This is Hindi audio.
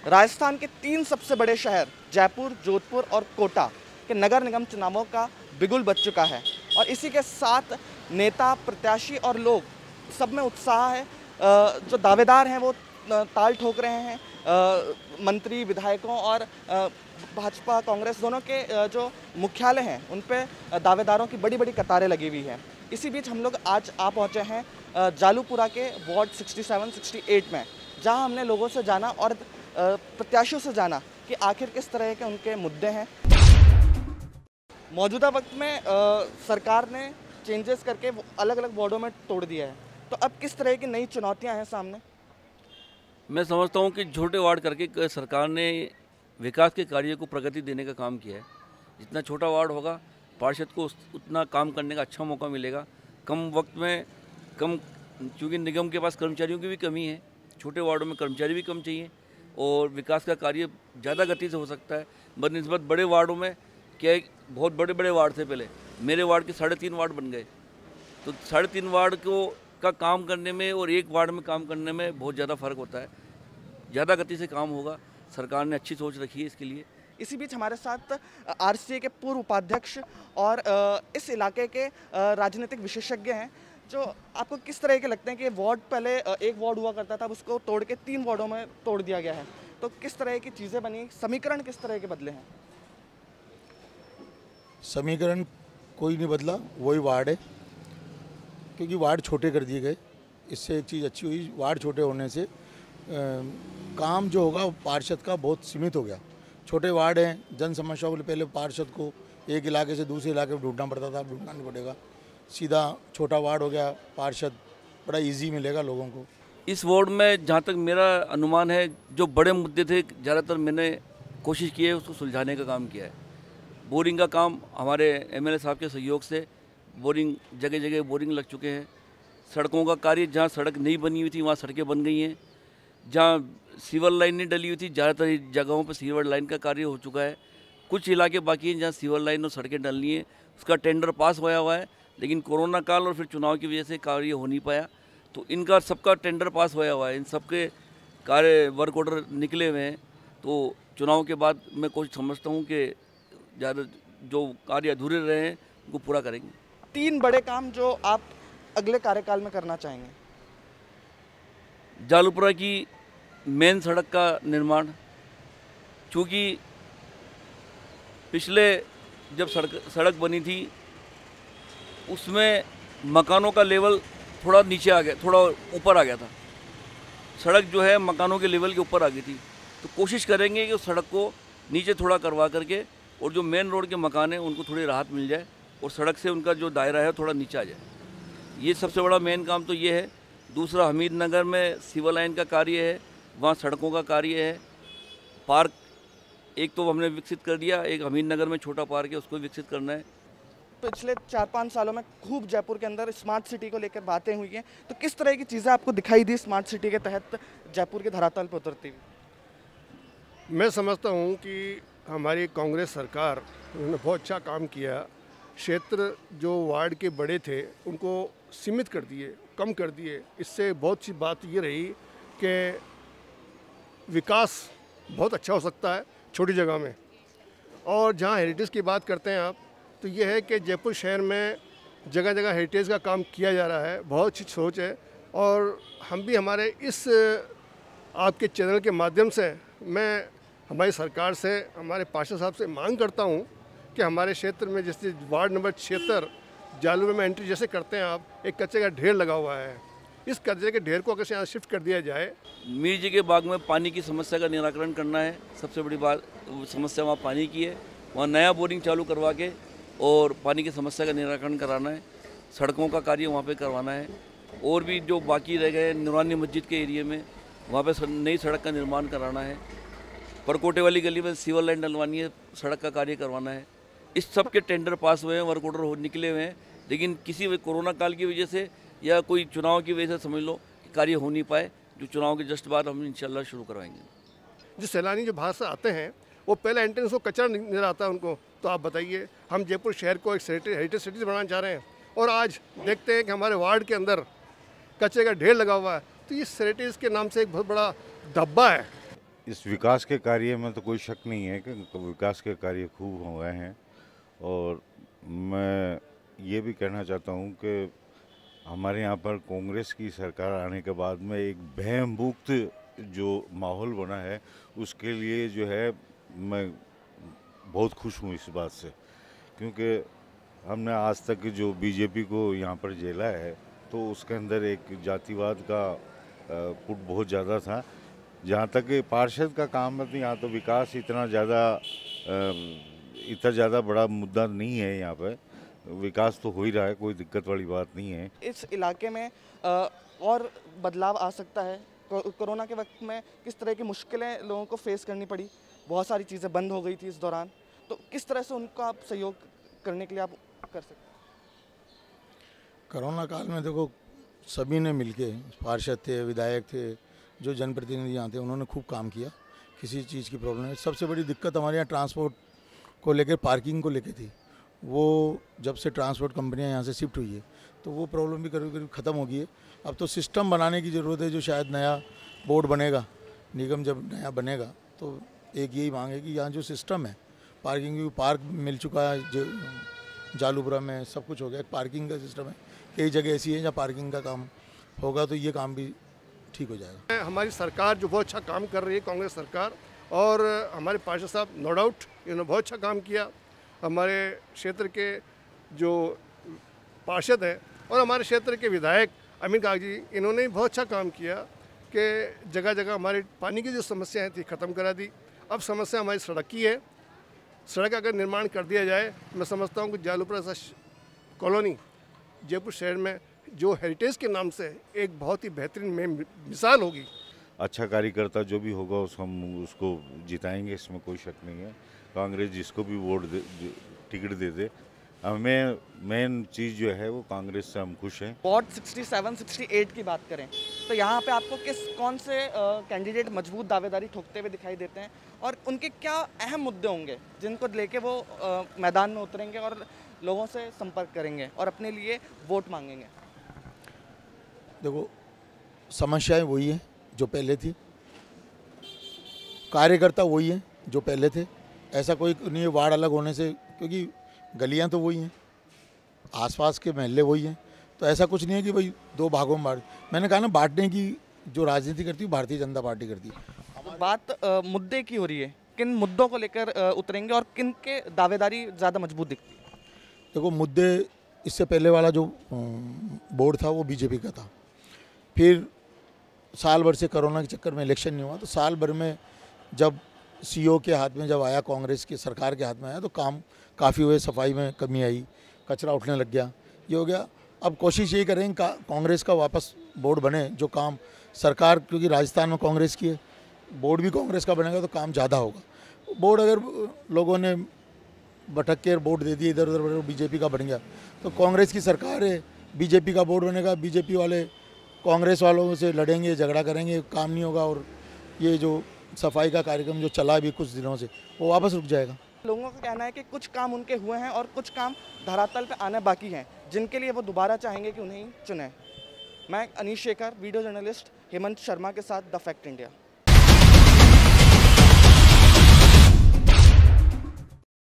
राजस्थान के 3 सबसे बड़े शहर जयपुर, जोधपुर और कोटा के नगर निगम चुनावों का बिगुल बज चुका है और इसी के साथ नेता, प्रत्याशी और लोग सब में उत्साह है। जो दावेदार हैं वो ताल ठोक रहे हैं। मंत्री, विधायकों और भाजपा, कांग्रेस दोनों के जो मुख्यालय हैं उन पे दावेदारों की बड़ी बड़ी कतारें लगी हुई हैं। इसी बीच हम लोग आज आ पहुँचे हैं जालूपुरा के वार्ड 67-68 में, जहां हमने लोगों से जाना और प्रत्याशियों से जाना कि आखिर किस तरह के उनके मुद्दे हैं। मौजूदा वक्त में सरकार ने चेंजेस करके अलग अलग वार्डों में तोड़ दिया है, तो अब किस तरह की नई चुनौतियां हैं सामने? मैं समझता हूं कि छोटे वार्ड करके सरकार ने विकास के कार्य को प्रगति देने का काम किया है। जितना छोटा वार्ड होगा, पार्षद को उतना काम करने का अच्छा मौका मिलेगा। कम वक्त में क्योंकि निगम के पास कर्मचारियों की भी कमी है, छोटे वार्डों में कर्मचारी भी कम चाहिए और विकास का कार्य ज़्यादा गति से हो सकता है बनिस्बत बड़े वार्डों में। क्या है, बहुत बड़े बड़े वार्ड थे पहले, मेरे वार्ड के 3.5 वार्ड बन गए, तो 3.5 वार्ड का काम करने में और एक वार्ड में काम करने में बहुत ज़्यादा फर्क होता है। ज़्यादा गति से काम होगा, सरकार ने अच्छी सोच रखी है इसके लिए। इसी बीच हमारे साथ आरसीए के पूर्व उपाध्यक्ष और इस इलाके के राजनीतिक विशेषज्ञ हैं, जो आपको किस तरह के लगते हैं कि वार्ड पहले एक वार्ड हुआ करता था, अब उसको तोड़ के 3 वार्डों में तोड़ दिया गया है, तो किस तरह की चीज़ें बनी, समीकरण किस तरह के बदले हैं? समीकरण कोई नहीं बदला, वही वार्ड है, क्योंकि वार्ड छोटे कर दिए गए। इससे एक चीज़ अच्छी हुई, वार्ड छोटे होने से काम जो होगा पार्षद का बहुत सीमित हो गया। छोटे वार्ड हैं, जन समस्याओं के लिए पहले पार्षद को एक इलाके से दूसरे इलाके में ढूंढना पड़ता था, अब ढूंढना नहीं पड़ेगा। सीधा छोटा वार्ड हो गया, पार्षद बड़ा इजी मिलेगा लोगों को। इस वार्ड में जहाँ तक मेरा अनुमान है, जो बड़े मुद्दे थे ज़्यादातर मैंने कोशिश की है उसको सुलझाने का काम किया है। बोरिंग का काम हमारे एमएलए साहब के सहयोग से बोरिंग जगह जगह बोरिंग लग चुके हैं। सड़कों का कार्य, जहाँ सड़क नहीं बनी हुई थी वहाँ सड़कें बन गई हैं। जहाँ सीवर लाइन नहीं डली हुई थी, ज़्यादातर जगहों पर सीवर लाइन का कार्य हो चुका है। कुछ इलाके बाकी हैं जहाँ सीवर लाइन और सड़कें डलनी है, उसका टेंडर पास होया हुआ है, लेकिन कोरोना काल और फिर चुनाव की वजह से कार्य हो नहीं पाया। तो इनका सबका टेंडर पास होया हुआ है, इन सबके कार्य वर्क ऑर्डर निकले हुए हैं। तो चुनाव के बाद मैं कुछ समझता हूँ कि ज़्यादा जो कार्य अधूरे रहे हैं उनको पूरा करेंगे। 3 बड़े काम जो आप अगले कार्यकाल में करना चाहेंगे? जालूपुरा की मेन सड़क का निर्माण, चूँकि पिछले जब सड़क बनी थी उसमें मकानों का लेवल थोड़ा नीचे आ गया, थोड़ा ऊपर आ गया था। सड़क जो है मकानों के लेवल के ऊपर आ गई थी, तो कोशिश करेंगे कि उस सड़क को नीचे थोड़ा करवा करके और जो मेन रोड के मकान हैं उनको थोड़ी राहत मिल जाए और सड़क से उनका जो दायरा है थोड़ा नीचे आ जाए। ये सबसे बड़ा मेन काम तो ये है। दूसरा, हमीद नगर में सिविल लाइन का कार्य है, वहाँ सड़कों का कार्य है। पार्क एक तो हमने विकसित कर दिया, एक हमीद नगर में छोटा पार्क है, उसको विकसित करना है। पिछले 4-5 सालों में खूब जयपुर के अंदर स्मार्ट सिटी को लेकर बातें हुई हैं, तो किस तरह की चीज़ें आपको दिखाई दी स्मार्ट सिटी के तहत जयपुर के धरातल पर उतरती हुई? मैं समझता हूँ कि हमारी कांग्रेस सरकार उन्होंने बहुत अच्छा काम किया। क्षेत्र जो वार्ड के बड़े थे उनको सीमित कर दिए, कम कर दिए। इससे बहुत सी बात ये रही कि विकास बहुत अच्छा हो सकता है छोटी जगह में। और जहाँ हेरिटेज की बात करते हैं आप, तो ये है कि जयपुर शहर में जगह जगह हेरिटेज का काम किया जा रहा है, बहुत अच्छी सोच है। और हम भी हमारे इस आपके चैनल के माध्यम से मैं हमारी सरकार से, हमारे पार्षद साहब से मांग करता हूँ कि हमारे क्षेत्र में जैसे वार्ड नंबर 76 जालूपुरा में एंट्री जैसे करते हैं आप, एक कचरे का ढेर लगा हुआ है। इस कचरे के ढेर को अगर यहाँ शिफ्ट कर दिया जाए। मीर जी के बाग में पानी की समस्या का निराकरण करना है, सबसे बड़ी बात समस्या वहाँ पानी की है। वहाँ नया बोरिंग चालू करवा के और पानी की समस्या का निराकरण कराना है। सड़कों का कार्य वहाँ पे करवाना है। और भी जो बाकी रह गए नूरानी मस्जिद के एरिया में, वहाँ पे नई सड़क का निर्माण कराना है। परकोटे वाली गली में सीवर लाइन डलवानी है, सड़क का कार्य करवाना है। इस सब के टेंडर पास हुए हैं, वर्क ऑर्डर निकले हुए हैं, लेकिन किसी कोरोना काल की वजह से या कोई चुनाव की वजह से समझ लो कि कार्य हो नहीं पाए, जो चुनाव के जस्ट बाद हम इंशाल्लाह शुरू करवाएंगे। जो सैलानी जो बाहर से आते हैं वो पहले एंट्रेंस को कचरा नजर आता है उनको। तो आप बताइए, हम जयपुर शहर को एक हेरिटेज सिटी बनाना चाह रहे हैं और आज देखते हैं कि हमारे वार्ड के अंदर कचरे का ढेर लगा हुआ है। तो ये हेरिटेज के नाम से एक बहुत बड़ा धब्बा है। इस विकास के कार्य में तो कोई शक नहीं है कि विकास के कार्य खूब हो गए हैं। और मैं ये भी कहना चाहता हूँ कि हमारे यहाँ पर कांग्रेस की सरकार आने के बाद में एक भय मुक्त जो माहौल बना है, उसके लिए जो है मैं बहुत खुश हूँ इस बात से, क्योंकि हमने आज तक जो बीजेपी को यहाँ पर झेला है तो उसके अंदर एक जातिवाद का पुट बहुत ज़्यादा था। जहाँ तक पार्षद का काम है तो यहाँ तो विकास इतना ज़्यादा बड़ा मुद्दा नहीं है। यहाँ पर विकास तो हो ही रहा है, कोई दिक्कत वाली बात नहीं है। इस इलाके में और बदलाव आ सकता है। कोरोना के वक्त में किस तरह की मुश्किलें लोगों को फेस करनी पड़ी, बहुत सारी चीज़ें बंद हो गई थी इस दौरान, तो किस तरह से उनको आप सहयोग करने के लिए आप कर सकते हैं? कोरोना काल में देखो सभी ने मिलके, पार्षद थे, विधायक थे, जो जनप्रतिनिधि यहाँ थे, उन्होंने खूब काम किया। किसी चीज़ की प्रॉब्लम नहीं। सबसे बड़ी दिक्कत हमारे यहाँ ट्रांसपोर्ट को लेकर, पार्किंग को लेकर थी। वो जब से ट्रांसपोर्ट कंपनियाँ यहाँ से शिफ्ट हुई है तो वो प्रॉब्लम भी करीब करीब ख़त्म हो गई है। अब तो सिस्टम बनाने की ज़रूरत है, जो शायद नया बोर्ड बनेगा, निगम जब नया बनेगा तो एक यही मांग है कि यहाँ जो सिस्टम है पार्किंग की, पार्क मिल चुका है जो जालूपुरा में, सब कुछ हो गया, पार्किंग का सिस्टम है। कई जगह ऐसी है जहाँ पार्किंग का काम होगा तो ये काम भी ठीक हो जाएगा। हमारी सरकार जो बहुत अच्छा काम कर रही है, कांग्रेस सरकार, और हमारे पार्षद साहब नो डाउट इन्होंने बहुत अच्छा काम किया। हमारे क्षेत्र के जो पार्षद हैं और हमारे क्षेत्र के विधायक अमीन काग जी, इन्होंने भी बहुत अच्छा काम किया कि जगह जगह हमारे पानी की जो समस्याएं थी ख़त्म करा दी। अब समस्या हमारी सड़क की है। सड़क अगर निर्माण कर दिया जाए, मैं समझता हूँ कि जालूपुरा कॉलोनी जयपुर शहर में जो हेरिटेज के नाम से एक बहुत ही बेहतरीन मिसाल होगी। अच्छा कार्यकर्ता जो भी होगा हम उसको जिताएंगे, इसमें कोई शक नहीं है। कांग्रेस जिसको भी टिकट दे दे, हमें मेन चीज़ जो है वो कांग्रेस से हम खुश हैं। वार्ड 67-68 की बात करें तो यहाँ पे आपको कौन से कैंडिडेट मजबूत दावेदारी ठोकते हुए दिखाई देते हैं, और उनके क्या अहम मुद्दे होंगे जिनको लेके वो मैदान में उतरेंगे और लोगों से संपर्क करेंगे और अपने लिए वोट मांगेंगे? देखो, समस्याएं वही हैं जो पहले थी, कार्यकर्ता वही हैं जो पहले थे। ऐसा कोई नहीं है वार्ड अलग होने से, क्योंकि गलियां तो वही हैं, आसपास के महल्ले वही हैं, तो ऐसा कुछ नहीं है कि भाई दो भागों में बांट। मैंने कहा ना, बांटने की जो राजनीति करती है भारतीय जनता पार्टी करती है। तो बात मुद्दे की हो रही है, किन मुद्दों को लेकर उतरेंगे और किन के दावेदारी ज़्यादा मजबूत दिखती है? देखो, मुद्दे इससे पहले वाला जो बोर्ड था वो बीजेपी का था। फिर साल भर से कोरोना के चक्कर में इलेक्शन नहीं हुआ, तो साल भर में जब सीओ के हाथ में जब आया, कांग्रेस की सरकार के हाथ में आया, तो काम काफ़ी हुए, सफाई में कमी आई, कचरा उठने लग गया, ये हो गया। अब कोशिश यही करें कांग्रेस का वापस बोर्ड बने, जो काम सरकार, क्योंकि राजस्थान में कांग्रेस की है, बोर्ड भी कांग्रेस का बनेगा तो काम ज़्यादा होगा। बोर्ड अगर लोगों ने भटक के बोर्ड दे दिए इधर उधर, बीजेपी का बन गया तो कांग्रेस की सरकार है, बीजेपी का बोर्ड बनेगा, बीजेपी वाले कांग्रेस वालों से लड़ेंगे, झगड़ा करेंगे, काम नहीं होगा, और ये जो सफाई का कार्यक्रम जो चला भी कुछ दिनों से, वो वापस रुक जाएगा। लोगों का कहना है कि कुछ काम उनके हुए हैं और कुछ काम धरातल पे आने बाकी हैं, जिनके लिए वो दोबारा चाहेंगे कि उन्हें चुनें। मैं अनीश शेखर, वीडियो जर्नलिस्ट हेमंत शर्मा के साथ द फैक्ट इंडिया।